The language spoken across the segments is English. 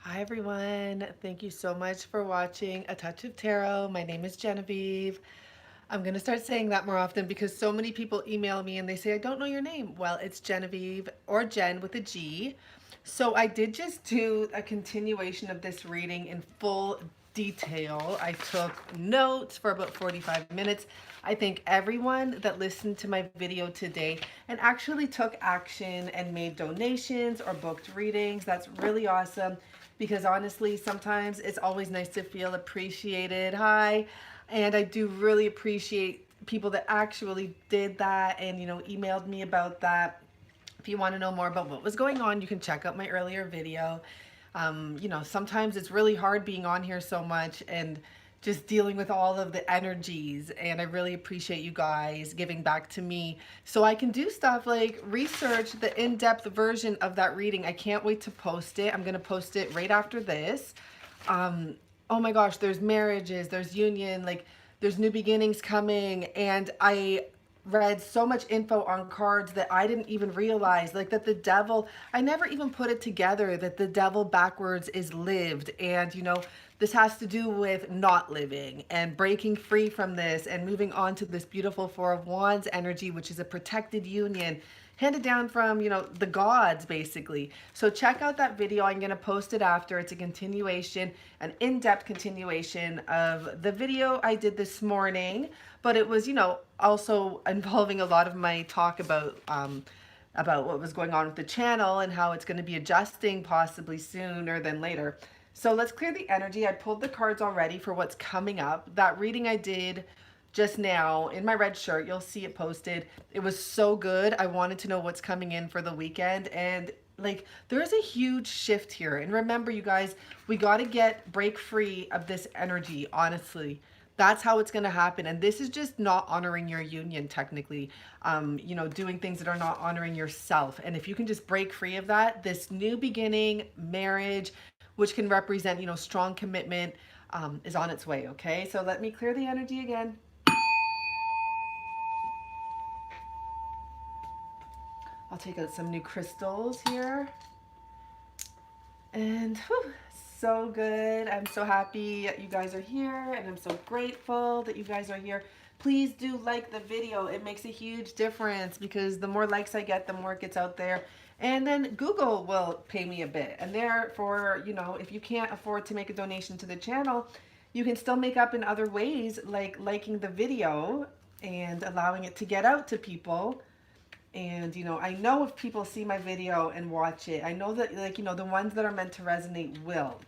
Hi everyone. Thank you so much for watching A Touch of Tarot. My name is Genevieve. I'm going to start saying that more often because so many people email me and they say, I don't know your name. Well, it's Genevieve or Jen with a G. So I did just do a continuation of this reading in full detail. I took notes for about 45 minutes. I thank everyone that listened to my video today and actually took action and made donations or booked readings. That's really awesome because honestly, sometimes it's always nice to feel appreciated. Hi. And I do really appreciate people that actually did that and, emailed me about that. If you want to know more about what was going on, you can check out my earlier video. Sometimes it's really hard being on here so much and just dealing with all of the energies. And I really appreciate you guys giving back to me so I can do stuff like research the in-depth version of that reading. I can't wait to post it. I'm going to post it right after this. Oh my gosh, there's marriages, there's union, like there's new beginnings coming. And I read so much info on cards that I didn't even realize, like that the devil, I never even put it together that the devil backwards is lived. And, this has to do with not living and breaking free from this and moving on to this beautiful Four of Wands energy, which is a protected union handed down from, the gods basically. So check out that video. I'm going to post it after. It's a continuation, an in-depth continuation of the video I did this morning, but it was, also involving a lot of my talk about what was going on with the channel and how it's going to be adjusting possibly sooner than later. So let's clear the energy. I pulled the cards already for what's coming up. That reading I did just now in my red shirt, you'll see it posted. It was so good. I wanted to know what's coming in for the weekend, and like there's a huge shift here. And remember, you guys, we got to break free of this energy, honestly. That's how it's going to happen. And this is just not honoring your union, technically. Doing things that are not honoring yourself. And if you can just break free of that, this new beginning, marriage, which can represent, strong commitment, is on its way. Okay. So let me clear the energy again. I'll take out some new crystals here. And whew, so good. I'm so happy you guys are here, and I'm so grateful that you guys are here. Please do like the video. It makes a huge difference because the more likes I get, the more it gets out there. And then Google will pay me a bit. And therefore, if you can't afford to make a donation to the channel, you can still make up in other ways, like liking the video and allowing it to get out to people. And, I know if people see my video and watch it, I know that, like, the ones that are meant to resonate will.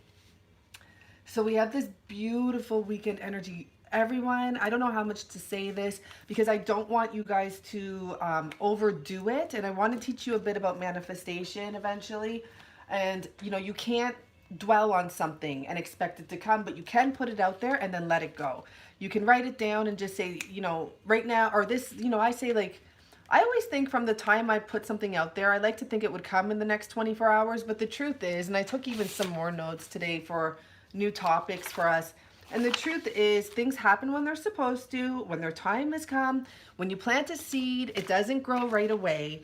So we have this beautiful weekend energy. Everyone, I don't know how much to say this because I don't want you guys to overdo it. And I want to teach you a bit about manifestation eventually. And, you can't dwell on something and expect it to come, but you can put it out there and then let it go. You can write it down and just say, right now, or this, I say like, I always think from the time I put something out there, I like to think it would come in the next 24 hours. But the truth is, and I took even some more notes today for new topics for us. And the truth is, things happen when they're supposed to, when their time has come. When you plant a seed, it doesn't grow right away.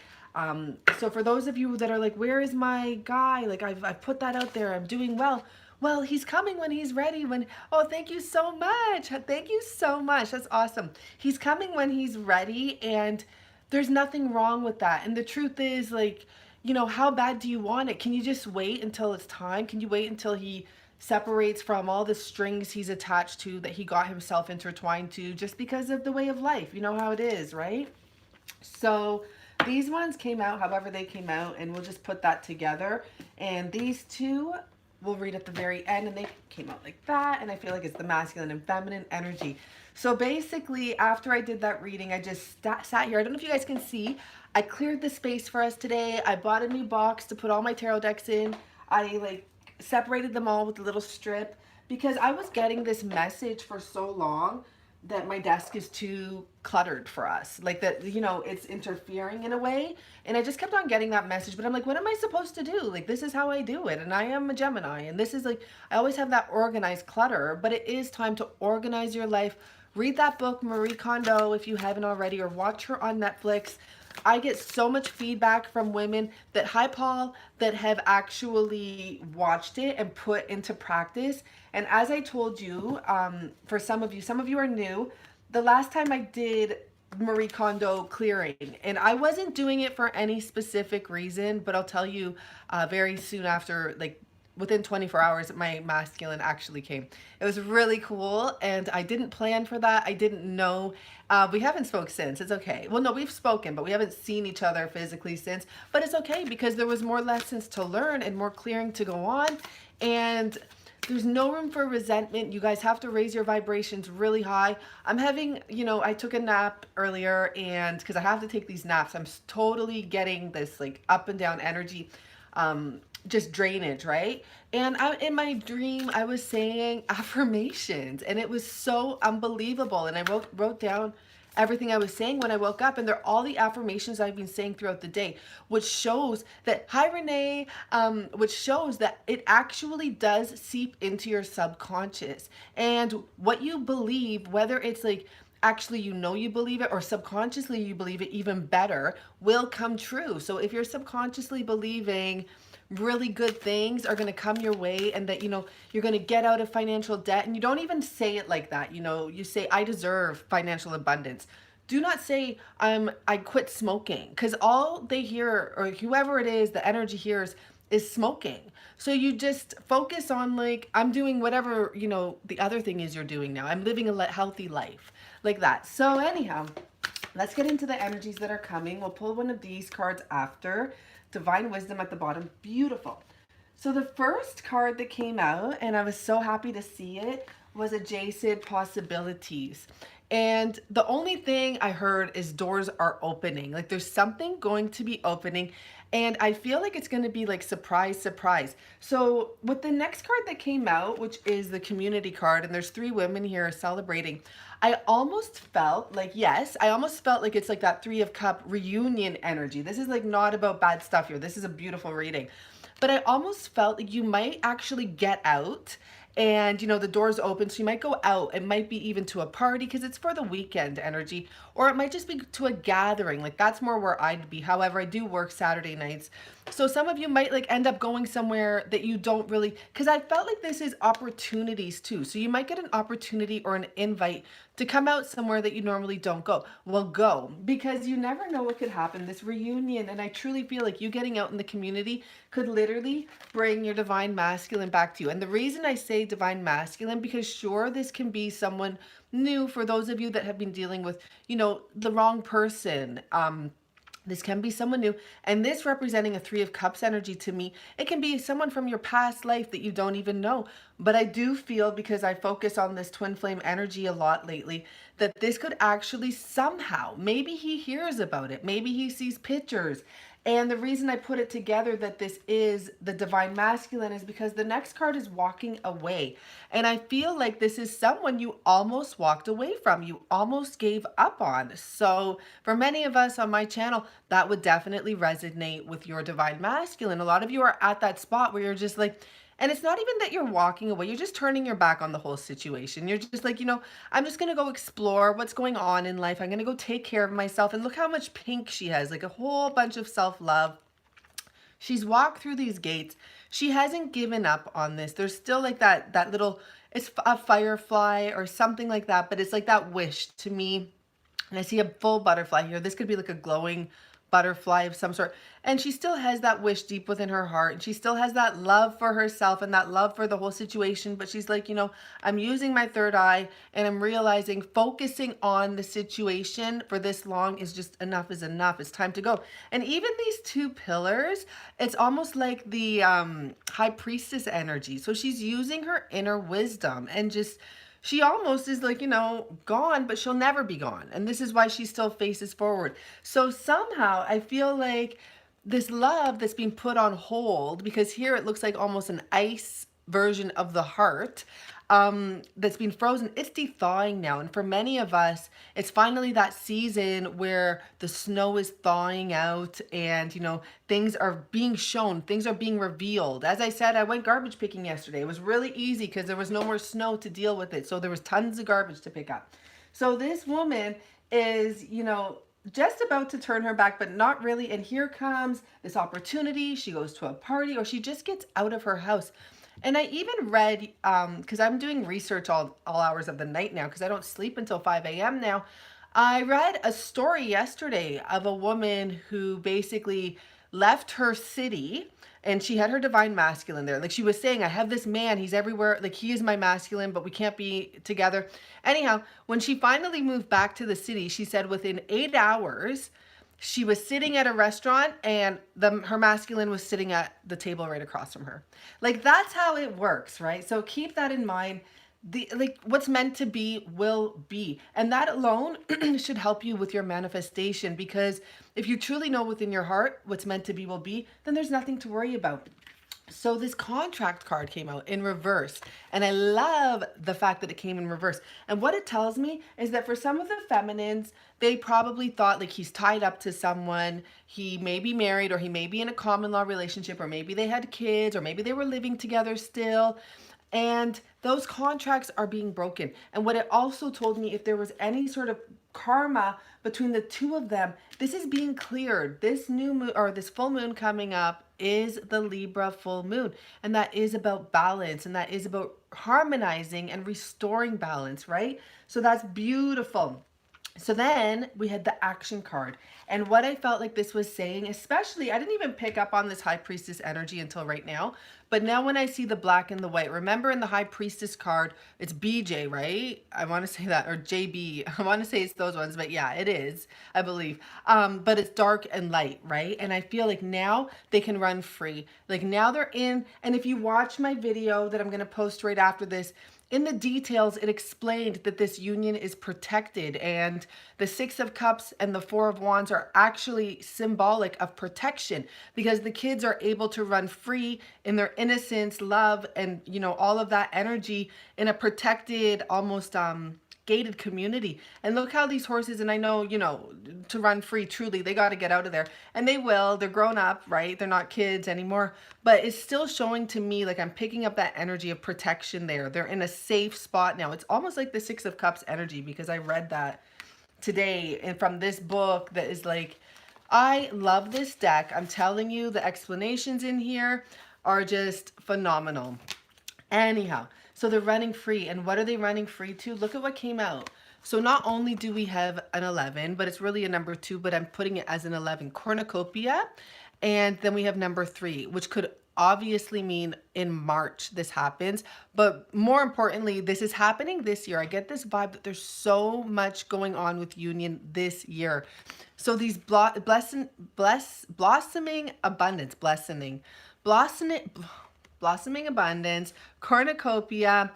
So for those of you that are like, where is my guy? Like, I've put that out there. I'm doing well. Well, he's coming when he's ready. Oh, thank you so much. Thank you so much. That's awesome. He's coming when he's ready, and there's nothing wrong with that. And the truth is, like, how bad do you want it? Can you just wait until it's time? Can you wait until he separates from all the strings he's attached to that he got himself intertwined to just because of the way of life? You know how it is, right? So these ones came out however they came out, and we'll just put that together. And these two we'll read at the very end, and they came out like that. And I feel like it's the masculine and feminine energy. So basically, after I did that reading, I just sat here. I don't know if you guys can see. I cleared the space for us today. I bought a new box to put all my tarot decks in. I like separated them all with a little strip because I was getting this message for so long that my desk is too cluttered for us, like that, it's interfering in a way. And I just kept on getting that message, but I'm like, what am I supposed to do? Like, this is how I do it, and I am a Gemini, and this is like, I always have that organized clutter. But it is time to organize your life. Read that book, Marie Kondo, if you haven't already, or watch her on Netflix. I get so much feedback from women that, hi Paul, that have actually watched it and put into practice. And as I told you, for some of you are new. The last time I did Marie Kondo clearing, and I wasn't doing it for any specific reason, but I'll tell you very soon after, like within 24 hours, my masculine actually came. It was really cool, and I didn't plan for that. I didn't know. We haven't spoke since. It's okay. Well, no, we've spoken, but we haven't seen each other physically since. But it's okay because there was more lessons to learn and more clearing to go on. And there's no room for resentment. You guys have to raise your vibrations really high. I'm having, I took a nap earlier, and because I have to take these naps, I'm totally getting this like up and down energy, just drainage, right? And in my dream, I was saying affirmations, and it was so unbelievable. And I wrote down everything I was saying when I woke up, and they're all the affirmations I've been saying throughout the day, which shows that, hi Renee, which shows that it actually does seep into your subconscious. And what you believe, whether it's like actually you believe it or subconsciously you believe it, even better, will come true. So if you're subconsciously believing really good things are going to come your way, and that you're going to get out of financial debt, and you don't even say it like that, you say, I deserve financial abundance. Do not say I quit smoking, because all they hear, or whoever it is, the energy hears, is smoking. So you just focus on, like, I'm doing whatever the other thing is you're doing now. I'm living a healthy life, like that. So anyhow, let's get into the energies that are coming. We'll pull one of these cards after. Divine Wisdom at the bottom. Beautiful. So the first card that came out, and I was so happy to see it, was a Jacid Possibilities. And the only thing I heard is doors are opening. Like there's something going to be opening. And I feel like it's going to be like surprise, surprise. So with the next card that came out, which is the community card, and there's 3 women here celebrating, I almost felt like, yes, I almost felt like it's like that 3 of Cup reunion energy. This is like not about bad stuff here. This is a beautiful reading. But I almost felt like you might actually get out, and the door's open, so you might go out. It might be even to a party because it's for the weekend energy, or it might just be to a gathering. Like that's more where I'd be. However, I do work Saturday nights, so some of you might like end up going somewhere that you don't really, because I felt like this is opportunities too. So you might get an opportunity or an invite to come out somewhere that you normally don't go. Well, go, because you never know what could happen. This reunion, and I truly feel like you getting out in the community could literally bring your divine masculine back to you. And the reason I say divine masculine, because sure, this can be someone new for those of you that have been dealing with, the wrong person. This can be someone new, and this representing a 3 of Cups energy to me, it can be someone from your past life that you don't even know. But I do feel, because I focus on this twin flame energy a lot lately, that this could actually somehow, maybe he hears about it, maybe he sees pictures. And the reason I put it together that this is the divine masculine is because the next card is walking away. And I feel like this is someone you almost walked away from, you almost gave up on. So for many of us on my channel, that would definitely resonate with your divine masculine. A lot of you are at that spot where you're just like, and it's not even that you're walking away, you're just turning your back on the whole situation. You're just like, I'm just going to go explore what's going on in life. I'm going to go take care of myself. And look how much pink she has, like a whole bunch of self-love. She's walked through these gates. She hasn't given up on this. There's still like that little, it's a firefly or something like that, but it's like that wish to me. And I see a full butterfly here. This could be like a glowing butterfly of some sort. And she still has that wish deep within her heart. And she still has that love for herself and that love for the whole situation. But she's like, I'm using my third eye, and I'm realizing focusing on the situation for this long is just enough is enough. It's time to go. And even these 2 pillars, it's almost like the high priestess energy. So she's using her inner wisdom, and just, she almost is like, gone, but she'll never be gone. And this is why she still faces forward. So somehow I feel like this love that's being put on hold, because here it looks like almost an ice version of the heart, that's been frozen, it's thawing now. And for many of us, it's finally that season where the snow is thawing out, and things are being shown, things are being revealed. As I said, I went garbage picking yesterday. It was really easy because there was no more snow to deal with it, so there was tons of garbage to pick up. So this woman is just about to turn her back, but not really. And here comes this opportunity. She goes to a party or she just gets out of her house. And I even read, because I'm doing research all hours of the night now, because I don't sleep until 5 a.m. now. I read a story yesterday of a woman who basically left her city and she had her divine masculine there. Like she was saying, I have this man, he's everywhere. Like he is my masculine, but we can't be together. Anyhow, when she finally moved back to the city, she said within 8 hours, she was sitting at a restaurant and her masculine was sitting at the table right across from her. Like that's how it works, right? So keep that in mind. The like what's meant to be will be, and that alone should help you with your manifestation, because if you truly know within your heart what's meant to be will be, then there's nothing to worry about. So this contract card came out in reverse, and I love the fact that it came in reverse. And what it tells me is that for some of the feminines, they probably thought like he's tied up to someone, he may be married, or he may be in a common law relationship, or maybe they had kids, or maybe they were living together still. And those contracts are being broken. And what it also told me, if there was any sort of karma between the two of them, this is being cleared. This new moon, or this full moon coming up, is the Libra full moon. And that is about balance, and that is about harmonizing and restoring balance, right? So that's beautiful. So then we had the action card. And what I felt like this was saying, especially, I didn't even pick up on this high priestess energy until right now. But now when I see the black and the white, remember in the high priestess card, it's BJ, right? I want to say that, or JB. I want to say it's those ones, but yeah, it is, I believe. But it's dark and light, right? And I feel like now they can run free. Like now they're in, and if you watch my video that I'm going to post right after this, in the details, it explained that this union is protected, and the Six of Cups and the Four of Wands are actually symbolic of protection, because the kids are able to run free in their innocence, love, and all of that energy in a protected, almost gated community. And look how these horses, and I know, to run free, truly, they got to get out of there. And they will. They're grown up, right? They're not kids anymore. But it's still showing to me like I'm picking up that energy of protection there. They're in a safe spot now. It's almost like the Six of Cups energy, because I read that today and from this book that is like, I love this deck. I'm telling you, the explanations in here are just phenomenal. Anyhow, so they're running free. And what are they running free to? Look at what came out. So not only do we have an 11, but it's really a number 2, but I'm putting it as an 11, cornucopia. And then we have number 3, which could obviously mean in March this happens. But more importantly, this is happening this year. I get this vibe that there's so much going on with union this year. So these blossoming abundance, blossoming abundance, cornucopia.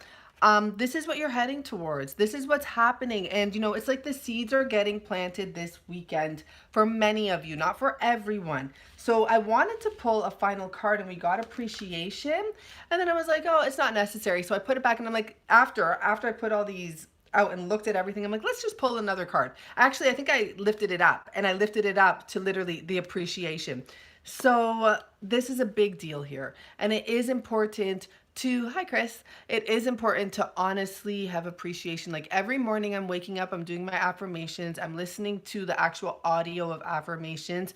This is what you're heading towards. This is what's happening. And, it's like the seeds are getting planted this weekend for many of you, not for everyone. So I wanted to pull a final card, and we got appreciation. And then I was like, oh, it's not necessary. So I put it back, and I'm like, after I put all these out and looked at everything, I'm like, let's just pull another card. Actually, I think I lifted it up, and I lifted it up to literally the appreciation. So this is a big deal here, and it is important to, hi Chris, it is important to honestly have appreciation. Like every morning I'm waking up, I'm doing my affirmations, I'm listening to the actual audio of affirmations,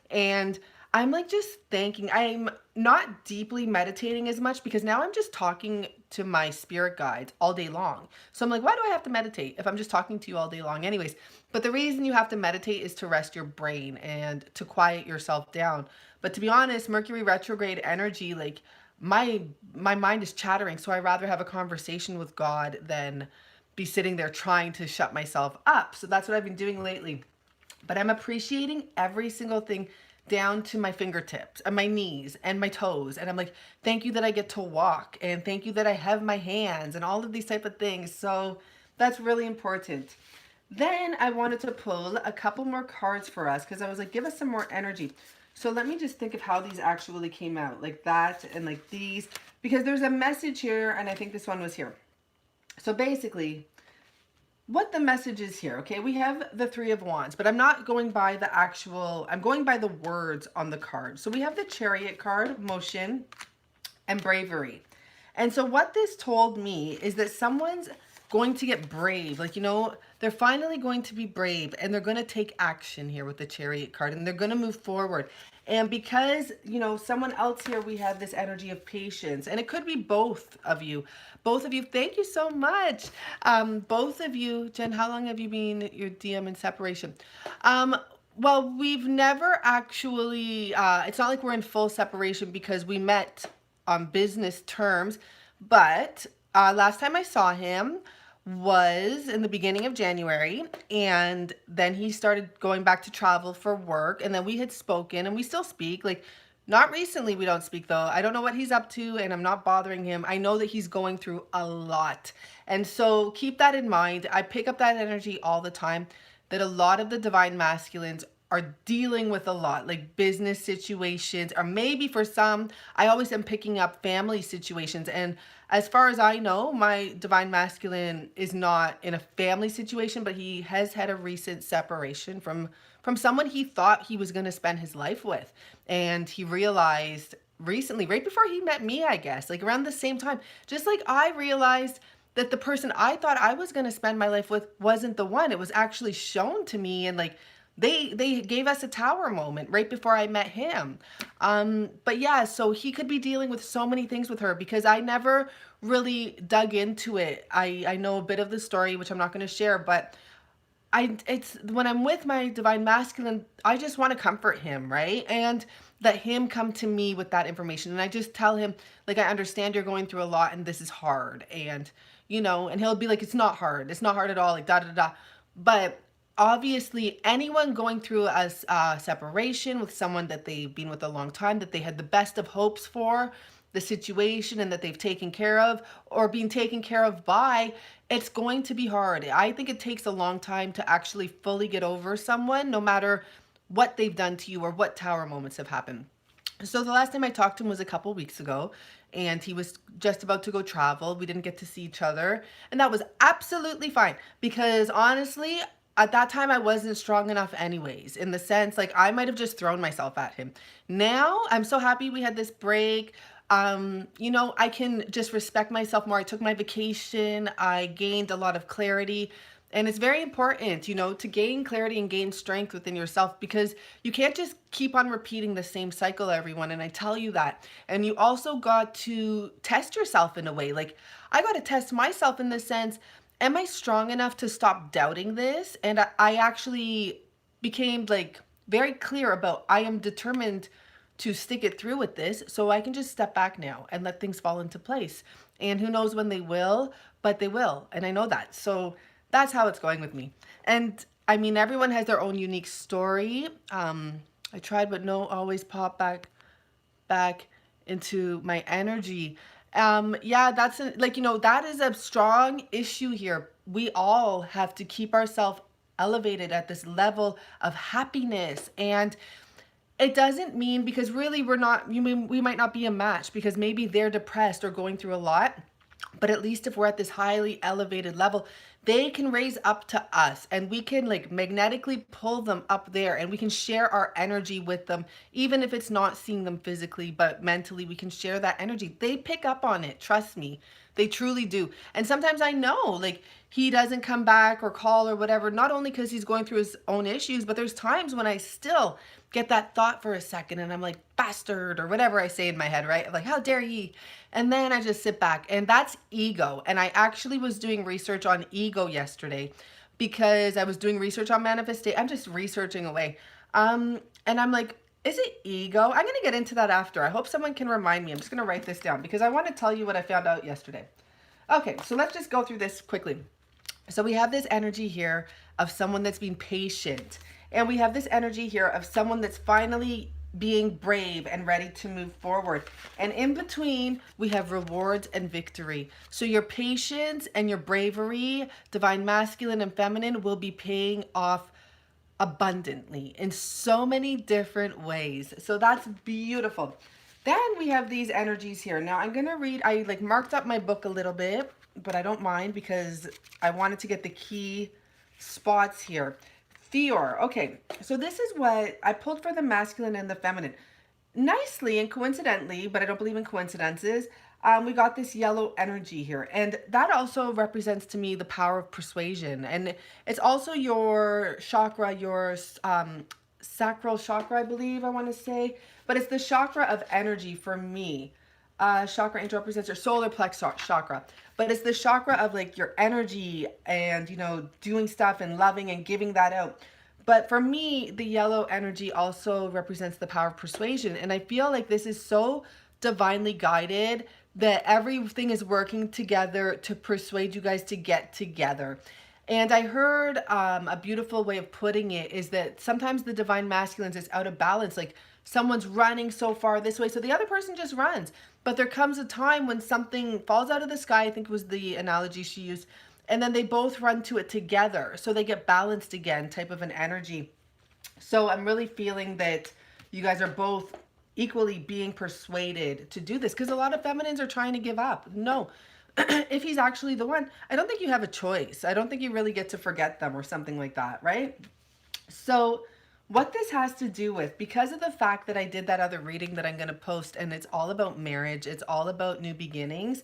and I'm like just thanking. I'm not deeply meditating as much, because now I'm just talking to my spirit guides all day long. So I'm like, why do I have to meditate if I'm just talking to you all day long anyways? But the reason you have to meditate is to rest your brain and to quiet yourself down. But to be honest, Mercury retrograde energy, like my mind is chattering. So I rather have a conversation with God than be sitting there trying to shut myself up. So that's what I've been doing lately. But I'm appreciating every single thing down to my fingertips and my knees and my toes. And I'm like, thank you that I get to walk, and thank you that I have my hands, and all of these type of things. So that's really important. Then I wanted to pull a couple more cards for us, because I was like, give us some more energy. So let me just think of how these actually came out, like that and like these, because there's a message here, and I think this one was here. So basically, what the message is here, okay, we have the Three of Wands, but I'm not going by the actual, I'm going by the words on the card. So we have the Chariot card, motion and bravery. And so what this told me is that someone's going to get brave. Like, they're finally going to be brave and they're going to take action here with the Chariot card and they're going to move forward. And because, someone else here, we have this energy of patience, and it could be both of you. Both of you, thank you so much. Both of you, Jen, how long have you been your DM in separation? Well, we've never actually, it's not like we're in full separation because we met on business terms, but last time I saw him was in the beginning of January, and then he started going back to travel for work, and then we had spoken and we still speak, like not recently. We don't speak though. I don't know what he's up to and I'm not bothering him. I know that he's going through a lot, and so keep that in mind. I pick up that energy all the time, that a lot of the divine masculines are dealing with a lot, like business situations, or maybe for some, I always am picking up family situations. And as far as I know, my divine masculine is not in a family situation, but he has had a recent separation from someone he thought he was going to spend his life with. And he realized recently, right before he met me, I guess, like around the same time, just like I realized that the person I thought I was going to spend my life with wasn't the one. It was actually shown to me, and like they gave us a tower moment right before I met him. But yeah, so he could be dealing with so many things with her because I never really dug into it. I know a bit of the story, which I'm not going to share, but it's when I'm with my divine masculine, I just want to comfort him, right? And let him come to me with that information. And I just tell him, like, I understand you're going through a lot and this is hard. And, and he'll be like, it's not hard. It's not hard at all. Like, da, da, da. But obviously anyone going through a separation with someone that they've been with a long time, that they had the best of hopes for the situation and that they've taken care of or being taken care of by, it's going to be hard. I think it takes a long time to actually fully get over someone, no matter what they've done to you or what tower moments have happened. So the last time I talked to him was a couple weeks ago, and he was just about to go travel. We didn't get to see each other, and that was absolutely fine because honestly, at that time I wasn't strong enough anyways, in the sense like I might have just thrown myself at him. Now I'm so happy we had this break. I can just respect myself more. I took my vacation. I gained a lot of clarity. And it's very important, to gain clarity and gain strength within yourself, because you can't just keep on repeating the same cycle, everyone. And I tell you that. And you also got to test yourself in a way. Like, I got to test myself in the sense, am I strong enough to stop doubting this? And I actually became like very clear about, I am determined to stick it through with this, so I can just step back now and let things fall into place. And who knows when they will, but they will. And I know that. So that's how it's going with me. And I mean, everyone has their own unique story. I tried, but no, always pop back into my energy. Yeah, that's that is a strong issue here. We all have to keep ourselves elevated at this level of happiness. And it doesn't mean, because really we might not be a match because maybe they're depressed or going through a lot. But at least if we're at this highly elevated level, they can raise up to us and we can like magnetically pull them up there, and we can share our energy with them, even if it's not seeing them physically, but mentally we can share that energy. They pick up on it. Trust me. They truly do. And sometimes I know like he doesn't come back or call or whatever, not only because he's going through his own issues, but there's times when I still get that thought for a second and I'm like, bastard, or whatever I say in my head, right? I'm like, how dare ye? And then I just sit back, and that's ego. And I actually was doing research on ego yesterday because I was doing research on manifestation. I'm just researching away. And I'm like, is it ego? I'm going to get into that after. I hope someone can remind me. I'm just going to write this down because I want to tell you what I found out yesterday. Okay, so let's just go through this quickly. So we have this energy here of someone that's being patient. And we have this energy here of someone that's finally being brave and ready to move forward. And in between, we have rewards and victory. So your patience and your bravery, divine masculine and feminine, will be paying off abundantly in so many different ways. So that's beautiful. Then we have these energies here. Now I'm going to read, I like marked up my book a little bit, but I don't mind because I wanted to get the key spots here. Theor. Okay, so this is what I pulled for the masculine and the feminine. Nicely and coincidentally, but I don't believe in coincidences, we got this yellow energy here. And that also represents to me the power of persuasion. And it's also your chakra, your sacral chakra, I believe I want to say. But it's the chakra of energy for me. Chakra represents your solar plexus chakra. But it's the chakra of like your energy and, doing stuff and loving and giving that out. But for me, the yellow energy also represents the power of persuasion. And I feel like this is so divinely guided that everything is working together to persuade you guys to get together. And I heard a beautiful way of putting it is that sometimes the divine masculines is out of balance. Like someone's running so far this way, so the other person just runs. But there comes a time when something falls out of the sky, I think was the analogy she used, and then they both run to it together. So they get balanced again, type of an energy. So I'm really feeling that you guys are both equally being persuaded to do this, because a lot of feminines are trying to give up. No, if he's actually the one, I don't think you have a choice. I don't think you really get to forget them or something like that, right? So what this has to do with, because of the fact that I did that other reading that I'm going to post, and it's all about marriage, it's all about new beginnings,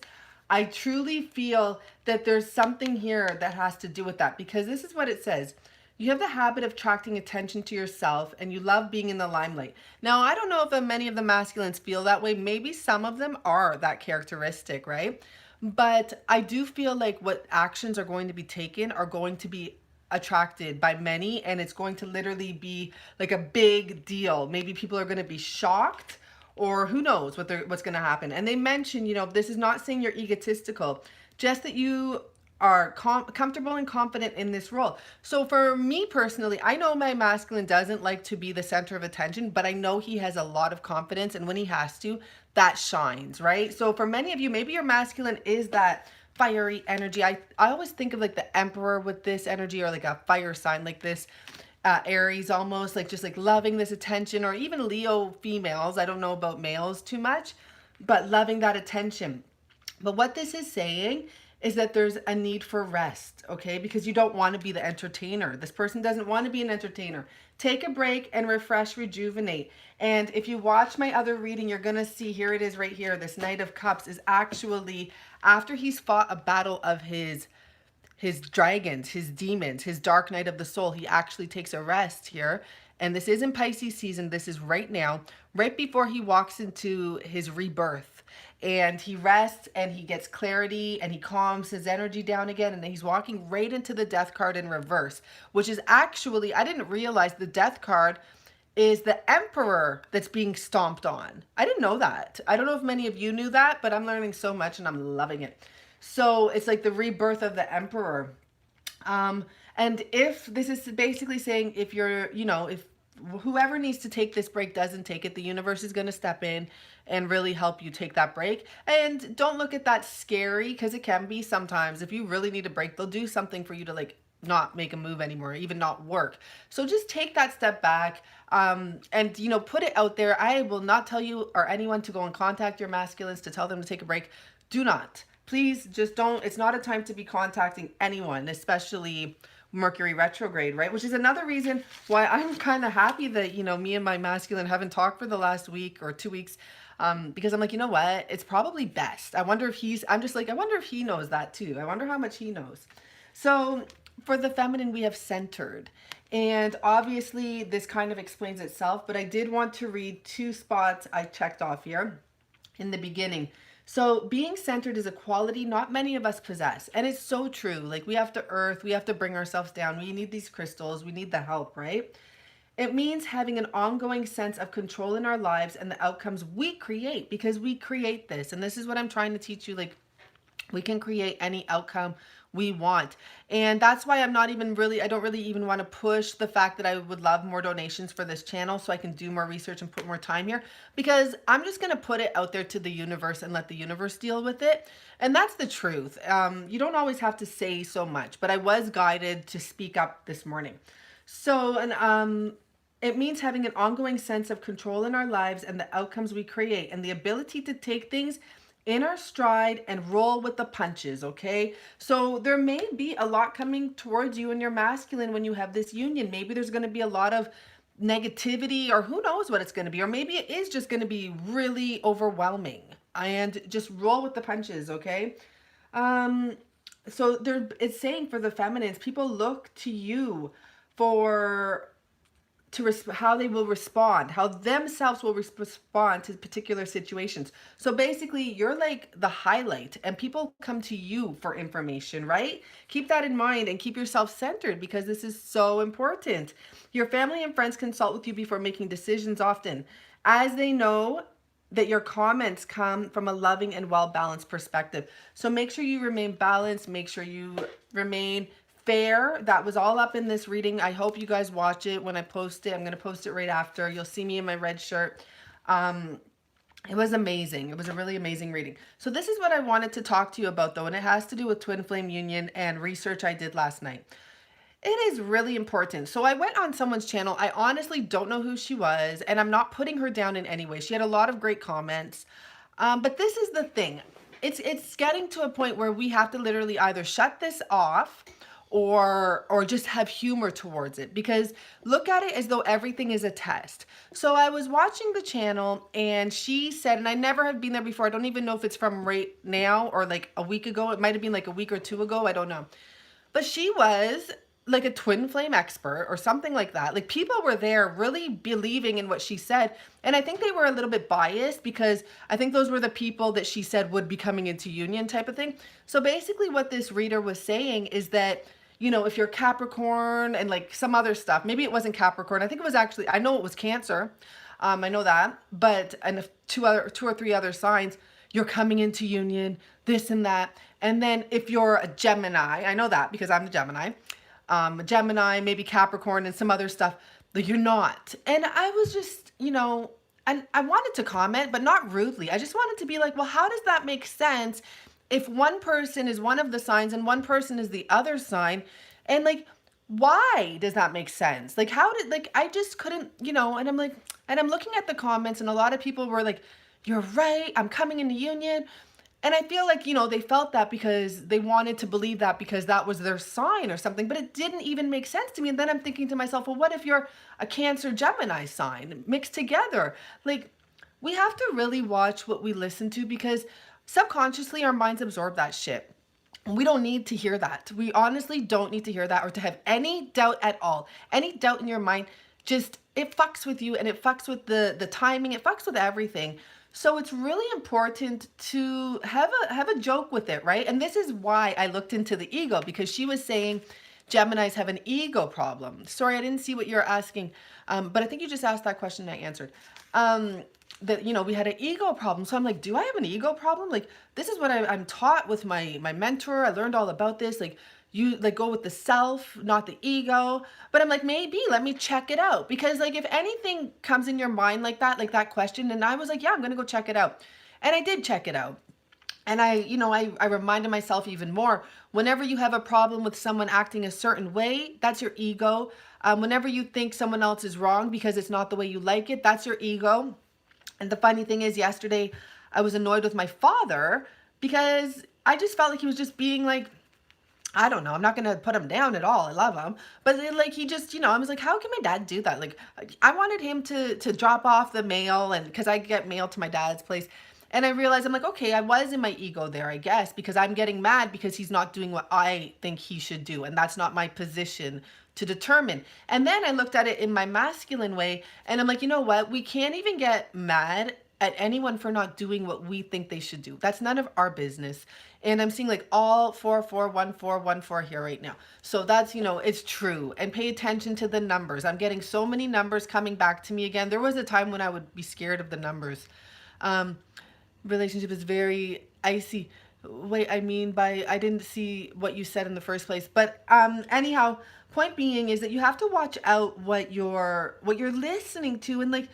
I truly feel that there's something here that has to do with that, because this is what it says. You have the habit of attracting attention to yourself and you love being in the limelight. Now, I don't know if many of the masculines feel that way. Maybe some of them are that characteristic, right? But I do feel like what actions are going to be taken are going to be attracted by many, and it's going to literally be like a big deal. Maybe people are going to be shocked, or who knows what's going to happen. And they mention, this is not saying you're egotistical, just that you are comfortable and confident in this role. So for me personally, I know my masculine doesn't like to be the center of attention, but I know he has a lot of confidence, and when he has to, that shines, right? So for many of you, maybe your masculine is that fiery energy. I always think of like the emperor with this energy, or like a fire sign like this, Aries almost, like just like loving this attention, or even Leo females. I don't know about males too much, but loving that attention. But what this is saying is that there's a need for rest, okay? Because you don't want to be the entertainer. This person doesn't want to be an entertainer. Take a break and refresh, rejuvenate. And if you watch my other reading, you're going to see, here it is right here, this Knight of Cups is actually after he's fought a battle of his dragons, his demons, his dark night of the soul. He actually takes a rest here. And this is in Pisces season. This is right now, right before he walks into his rebirth. And he rests and he gets clarity and he calms his energy down again. And he's walking right into the death card in reverse, which is actually, I didn't realize the death card is the emperor that's being stomped on. I didn't know that. I don't know if many of you knew that, but I'm learning so much and I'm loving it. So it's like the rebirth of the emperor. And if this is basically saying, if you're, if whoever needs to take this break doesn't take it, the universe is going to step in and really help you take that break. And don't look at that scary, because it can be sometimes. If you really need a break, they'll do something for you to like not make a move anymore, even not work. So just take that step back, and put it out there. I will not tell you or anyone to go and contact your masculines to tell them to take a break. Do not. Please just don't. It's not a time to be contacting anyone, especially Mercury retrograde, right? Which is another reason why I'm kind of happy that, me and my masculine haven't talked for the last week or 2 weeks, because I'm like, you know what? It's probably best. I wonder if I wonder if he knows that too. I wonder how much he knows. So for the feminine, we have centered. And obviously this kind of explains itself, but I did want to read 2 spots I checked off here in the beginning. So being centered is a quality not many of us possess. And it's so true. Like we have to earth, we have to bring ourselves down. We need these crystals. We need the help, right? It means having an ongoing sense of control in our lives and the outcomes we create, because we create this. And this is what I'm trying to teach you. Like we can create any outcome we want. And that's why I don't really even want to push the fact that I would love more donations for this channel so I can do more research and put more time here, because I'm just going to put it out there to the universe and let the universe deal with it. And that's the truth. You don't always have to say so much, but I was guided to speak up this morning. So, it means having an ongoing sense of control in our lives and the outcomes we create, and the ability to take things in our stride and roll with the punches, okay? So there may be a lot coming towards you and your masculine when you have this union. Maybe there's going to be a lot of negativity, or who knows what it's going to be. Or maybe it is just going to be really overwhelming, and just roll with the punches, okay? Um, so there, it's saying for the feminines, people look to you for how they will respond, how themselves will respond to particular situations. So basically, you're like the highlight, and people come to you for information, right? Keep that in mind and keep yourself centered because this is so important. Your family and friends consult with you before making decisions often, as they know that your comments come from a loving and well-balanced perspective. So make sure you remain balanced, make sure you remain fair. That was all up in this reading. I hope you guys watch it when I post it. I'm going to post it right after. You'll see me in my red shirt. It was amazing. It was a really amazing reading. So this is what I wanted to talk to you about though, and it has to do with twin flame union and research I did last night. It is really important. So I went on someone's channel. I honestly don't know who she was, and I'm not putting her down in any way. She had a lot of great comments. But this is the thing. It's getting to a point where we have to literally either shut this off or just have humor towards it, because look at it as though everything is a test. So I was watching the channel and she said, and I never have been there before. I don't even know if it's from right now or like a week ago. It might have been like a week or two ago. I don't know. But she was like a twin flame expert or something like that. Like people were there really believing in what she said. And I think they were a little bit biased because I think those were the people that she said would be coming into union type of thing. So basically what this reader was saying is that, you know, if you're Capricorn and like some other stuff, maybe it wasn't Capricorn. I think it was actually, I know it was Cancer. I know that, but, and if two or three other signs, you're coming into union, this and that. And then if you're a Gemini, I know that because I'm the Gemini, Gemini, maybe Capricorn and some other stuff, that you're not. And I was just, you know, and I wanted to comment, but not rudely. I just wanted to be like, well, how does that make sense if one person is one of the signs and one person is the other sign? And like, why does that make sense? Like, how did, like, I just couldn't, you know, and I'm like, and I'm looking at the comments and a lot of people were like, you're right, I'm coming into union. And I feel like, you know, they felt that because they wanted to believe that because that was their sign or something, but it didn't even make sense to me. And then I'm thinking to myself, well, what if you're a Cancer Gemini sign mixed together? Like, we have to really watch what we listen to because subconsciously our minds absorb that shit. We don't need to hear that. We honestly don't need to hear that or to have any doubt at all. Any doubt in your mind, just, it fucks with you and it fucks with the timing. It fucks with everything. So it's really important to have a joke with it, right? And this is why I looked into the ego, because she was saying Geminis have an ego problem. Sorry, I didn't see what you're asking, but I think you just asked that question and I answered. That, you know, we had an ego problem. So I'm like, do I have an ego problem? Like, this is what I'm taught with my mentor. I learned all about this. Like, you like go with the self, not the ego. But I'm like, maybe let me check it out, because like if anything comes in your mind like that question, and I was like, yeah, I'm gonna go check it out. And I did check it out. And I reminded myself even more, whenever you have a problem with someone acting a certain way, that's your ego. Whenever you think someone else is wrong because it's not the way you like it, that's your ego. And the funny thing is, yesterday I was annoyed with my father because I just felt like he was just being like, I don't know, I'm not going to put him down at all. I love him. But then, like, he just, you know, I was like, how can my dad do that? Like, I wanted him to drop off the mail, and because I get mail to my dad's place. And I realized, I'm like, okay, I was in my ego there, I guess, because I'm getting mad because he's not doing what I think he should do. And that's not my position to determine. And then I looked at it in my masculine way, and I'm like, you know what? We can't even get mad at anyone for not doing what we think they should do. That's none of our business. And I'm seeing like all 441414 here right now. So that's, you know, it's true. And pay attention to the numbers. I'm getting so many numbers coming back to me again. There was a time when I would be scared of the numbers. Relationship is very icy. Wait, I mean by, I didn't see what you said in the first place. But anyhow, point being is that you have to watch out what you're listening to. And like,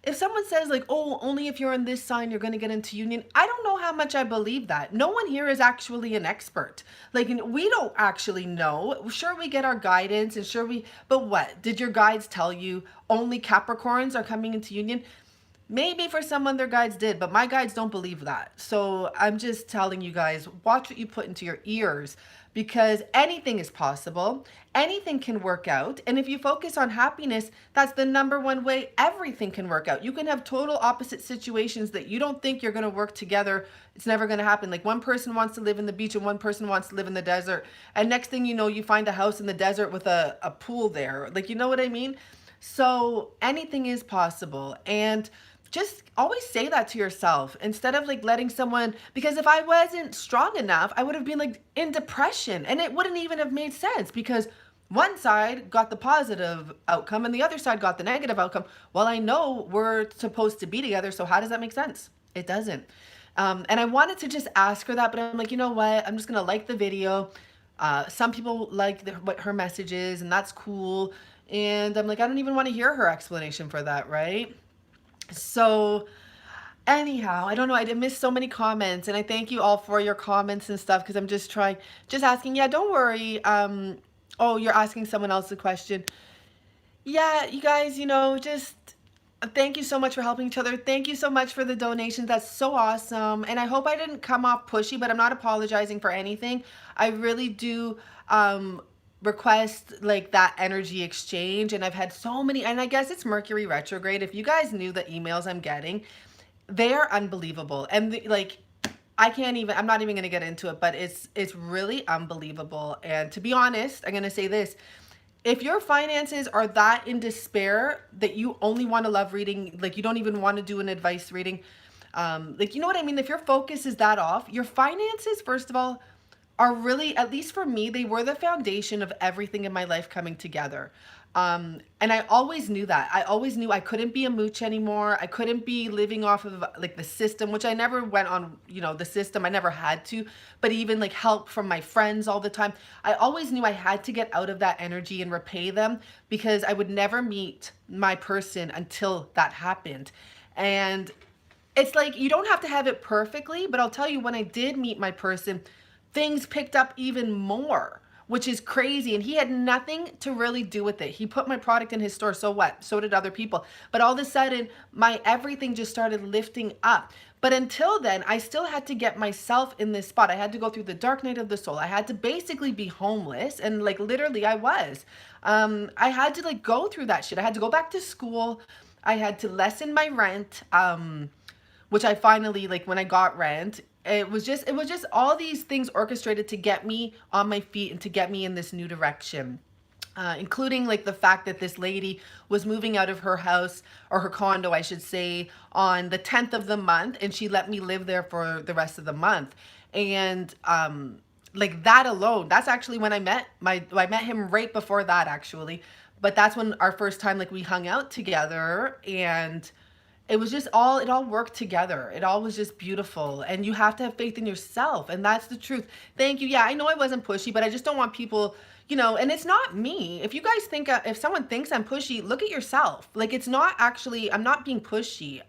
if someone says like, oh, only if you're in this sign, you're going to get into union. I don't know how much I believe that. No one here is actually an expert. Like, we don't actually know. Sure, we get our guidance and but what? Did your guides tell you only Capricorns are coming into union? Maybe for someone their guides did, but my guides don't believe that. So I'm just telling you guys, watch what you put into your ears, because anything is possible. Anything can work out. And if you focus on happiness, that's the number one way everything can work out. You can have total opposite situations that you don't think you're going to work together. It's never going to happen. Like one person wants to live in the beach and one person wants to live in the desert. And next thing you know, you find a house in the desert with a pool there. Like, you know what I mean? So anything is possible. And just always say that to yourself instead of like letting someone, because if I wasn't strong enough, I would have been like in depression and it wouldn't even have made sense, because one side got the positive outcome and the other side got the negative outcome. Well, I know we're supposed to be together, so how does that make sense? It doesn't. And I wanted to just ask her that, but I'm like, you know what? I'm just gonna like the video. Some people like what her message is, and that's cool. And I'm like, I don't even want to hear her explanation for that, right? So anyhow, I don't know. I did miss so many comments, and I thank you all for your comments and stuff, because I'm just trying, just asking. Yeah, don't worry. Oh, you're asking someone else a question. Yeah, you guys, just thank you so much for helping each other. Thank you so much for the donations. That's so awesome. And I hope I didn't come off pushy, but I'm not apologizing for anything. I really do request like that energy exchange. And I've had so many, and I guess it's Mercury retrograde. If you guys knew the emails I'm getting, they're unbelievable. And like, I'm not even going to get into it, but it's really unbelievable. And to be honest, I'm going to say this. If your finances are that in despair that you only want a love reading, like you don't even want to do an advice reading, like, you know what I mean? If your focus is that off, your finances, first of all, are really, at least for me, they were the foundation of everything in my life coming together. And I always knew that. I always knew I couldn't be a mooch anymore. I couldn't be living off of like the system, which I never went on, the system. I never had to, but even like help from my friends all the time. I always knew I had to get out of that energy and repay them, because I would never meet my person until that happened. And it's like, you don't have to have it perfectly, but I'll tell you, when I did meet my person, things picked up even more, which is crazy. And he had nothing to really do with it. He put my product in his store. So what? So did other people. But all of a sudden, my everything just started lifting up. But until then, I still had to get myself in this spot. I had to go through the dark night of the soul. I had to basically be homeless. And like literally I was. I had to like go through that shit. I had to go back to school. I had to lessen my rent. Which I finally, like when I got rent, it was just all these things orchestrated to get me on my feet and to get me in this new direction. Including like the fact that this lady was moving out of her house, or her condo, I should say, on the 10th of the month, and she let me live there for the rest of the month. And like that alone, that's actually when I met him right before that, actually. But that's when our first time, like, we hung out together, and it was just it all worked together. It all was just beautiful. And you have to have faith in yourself. And that's the truth. Thank you. Yeah, I know I wasn't pushy, but I just don't want people, and it's not me. If you guys think, if someone thinks I'm pushy, look at yourself. Like, it's not actually, I'm not being pushy.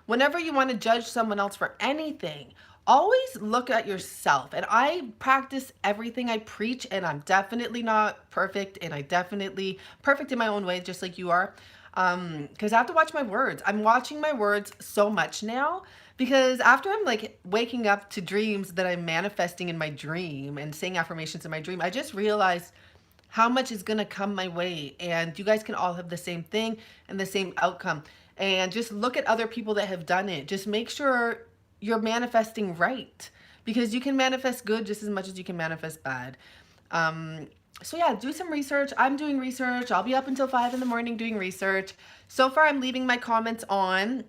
Whenever you want to judge someone else for anything, always look at yourself. And I practice everything I preach, and I'm definitely not perfect. And I definitely perfect in my own way, just like you are. Because I have to watch my words. I'm watching my words so much now, because after I'm like waking up to dreams that I'm manifesting in my dream and saying affirmations in my dream, I just realized how much is going to come my way. And you guys can all have the same thing and the same outcome. And just look at other people that have done it. Just make sure you're manifesting right, because you can manifest good just as much as you can manifest bad. So yeah, do some research. I'm doing research. I'll be up until 5 in the morning doing research. So far, I'm leaving my comments on,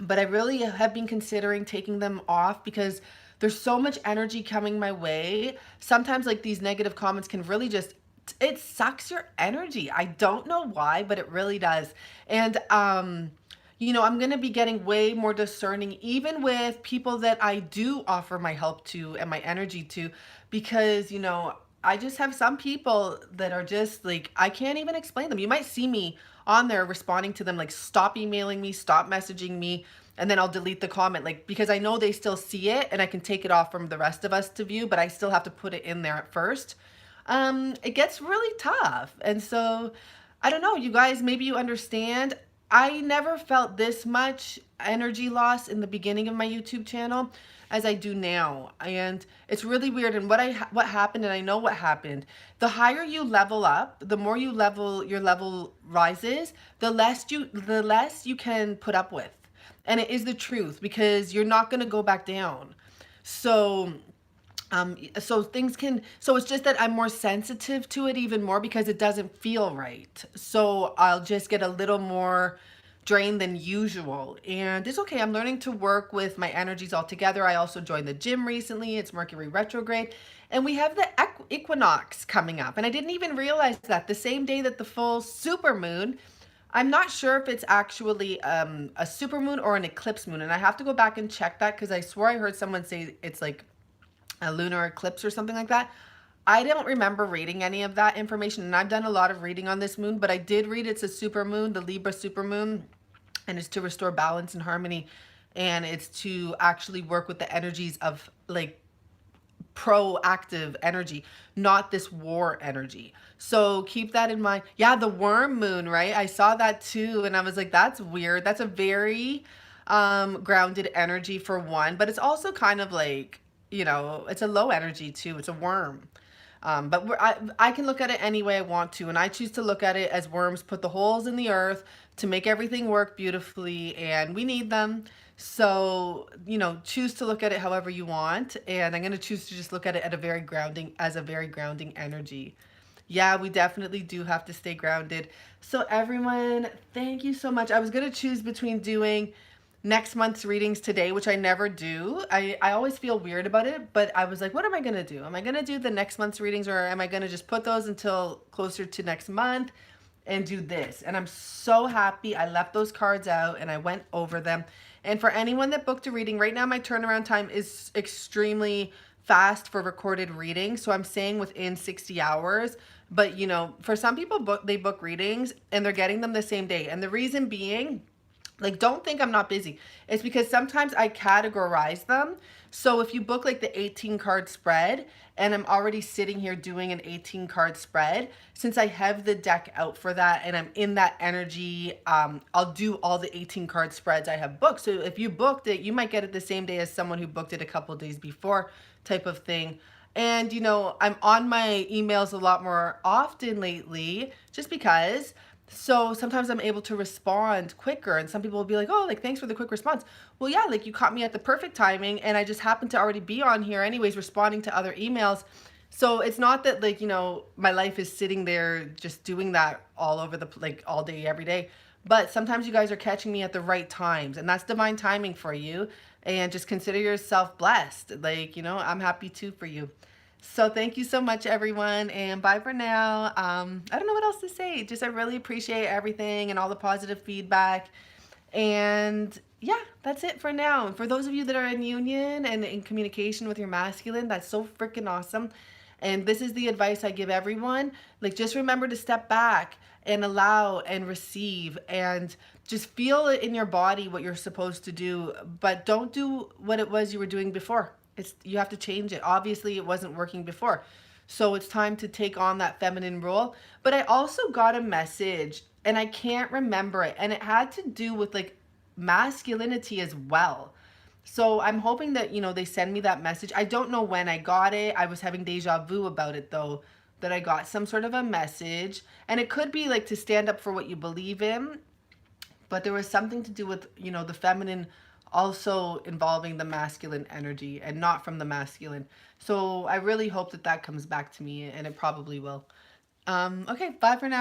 but I really have been considering taking them off, because there's so much energy coming my way. Sometimes like these negative comments can really just, it sucks your energy. I don't know why, but it really does. And, I'm going to be getting way more discerning, even with people that I do offer my help to and my energy to, because, I just have some people that are just like, I can't even explain them. You might see me on there responding to them, like, stop emailing me, stop messaging me, and then I'll delete the comment, like, because I know they still see it and I can take it off from the rest of us to view, but I still have to put it in there at first. It gets really tough. And so I don't know, you guys, maybe you understand. I never felt this much energy loss in the beginning of my YouTube channel as I do now. And it's really weird. And what happened, and I know what happened. The higher you level up, the more your level rises, the less you can put up with. And it is the truth, because you're not going to go back down. So so it's just that I'm more sensitive to it even more because it doesn't feel right. So I'll just get a little more drained than usual. And it's okay. I'm learning to work with my energies all together. I also joined the gym recently. It's Mercury retrograde. And we have the equinox coming up. And I didn't even realize that the same day that the full super moon. I'm not sure if it's actually a super moon or an eclipse moon. And I have to go back and check that, because I swore I heard someone say it's like a lunar eclipse or something like that. I don't remember reading any of that information, and I've done a lot of reading on this moon, but I did read it's a super moon, the Libra super moon, and it's to restore balance and harmony, and it's to actually work with the energies of like proactive energy, not this war energy. So keep that in mind. Yeah, the worm moon, right? I saw that too, and I was like, that's weird. That's a very grounded energy for one, but it's also kind of like, it's a low energy too. It's a worm. But I can look at it any way I want to, and I choose to look at it as worms put the holes in the earth to make everything work beautifully, and we need them. So, choose to look at it however you want, and I'm going to choose to just look at it at as a very grounding energy. Yeah, we definitely do have to stay grounded. So everyone, thank you so much. I was going to choose between doing next month's readings today, which I never do. I always feel weird about it, but I was like, what am I going to do? Am I going to do the next month's readings, or am I going to just put those until closer to next month and do this? And I'm so happy I left those cards out and I went over them. And for anyone that booked a reading, right now my turnaround time is extremely fast for recorded readings. So I'm saying within 60 hours. But, for some people, they book readings and they're getting them the same day. And the reason being, like, don't think I'm not busy. It's because sometimes I categorize them. So if you book like the 18 card spread, and I'm already sitting here doing an 18 card spread, since I have the deck out for that and I'm in that energy, I'll do all the 18 card spreads I have booked. So if you booked it, you might get it the same day as someone who booked it a couple days before, type of thing. And, I'm on my emails a lot more often lately, just because. So sometimes I'm able to respond quicker, and some people will be like, oh, like, thanks for the quick response. Well, yeah, like, you caught me at the perfect timing, and I just happened to already be on here anyways, responding to other emails. So it's not that, like, my life is sitting there just doing that all over all day, every day. But sometimes you guys are catching me at the right times, and that's divine timing for you. And just consider yourself blessed. Like, I'm happy too for you. So thank you so much, everyone, and bye for now. I don't know what else to say. Just I really appreciate everything and all the positive feedback. And yeah, that's it for now. And for those of you that are in union and in communication with your masculine, that's so freaking awesome. And this is the advice I give everyone. Like, just remember to step back and allow and receive, and just feel it in your body what you're supposed to do, but don't do what it was you were doing before. You have to change it. Obviously, it wasn't working before. So it's time to take on that feminine role. But I also got a message, and I can't remember it. And it had to do with like masculinity as well. So I'm hoping that, they send me that message. I don't know when I got it. I was having deja vu about it, though, that I got some sort of a message. And it could be like to stand up for what you believe in. But there was something to do with, the feminine also involving the masculine energy and not from the masculine. So I really hope that comes back to me, and it probably will. Okay, bye for now.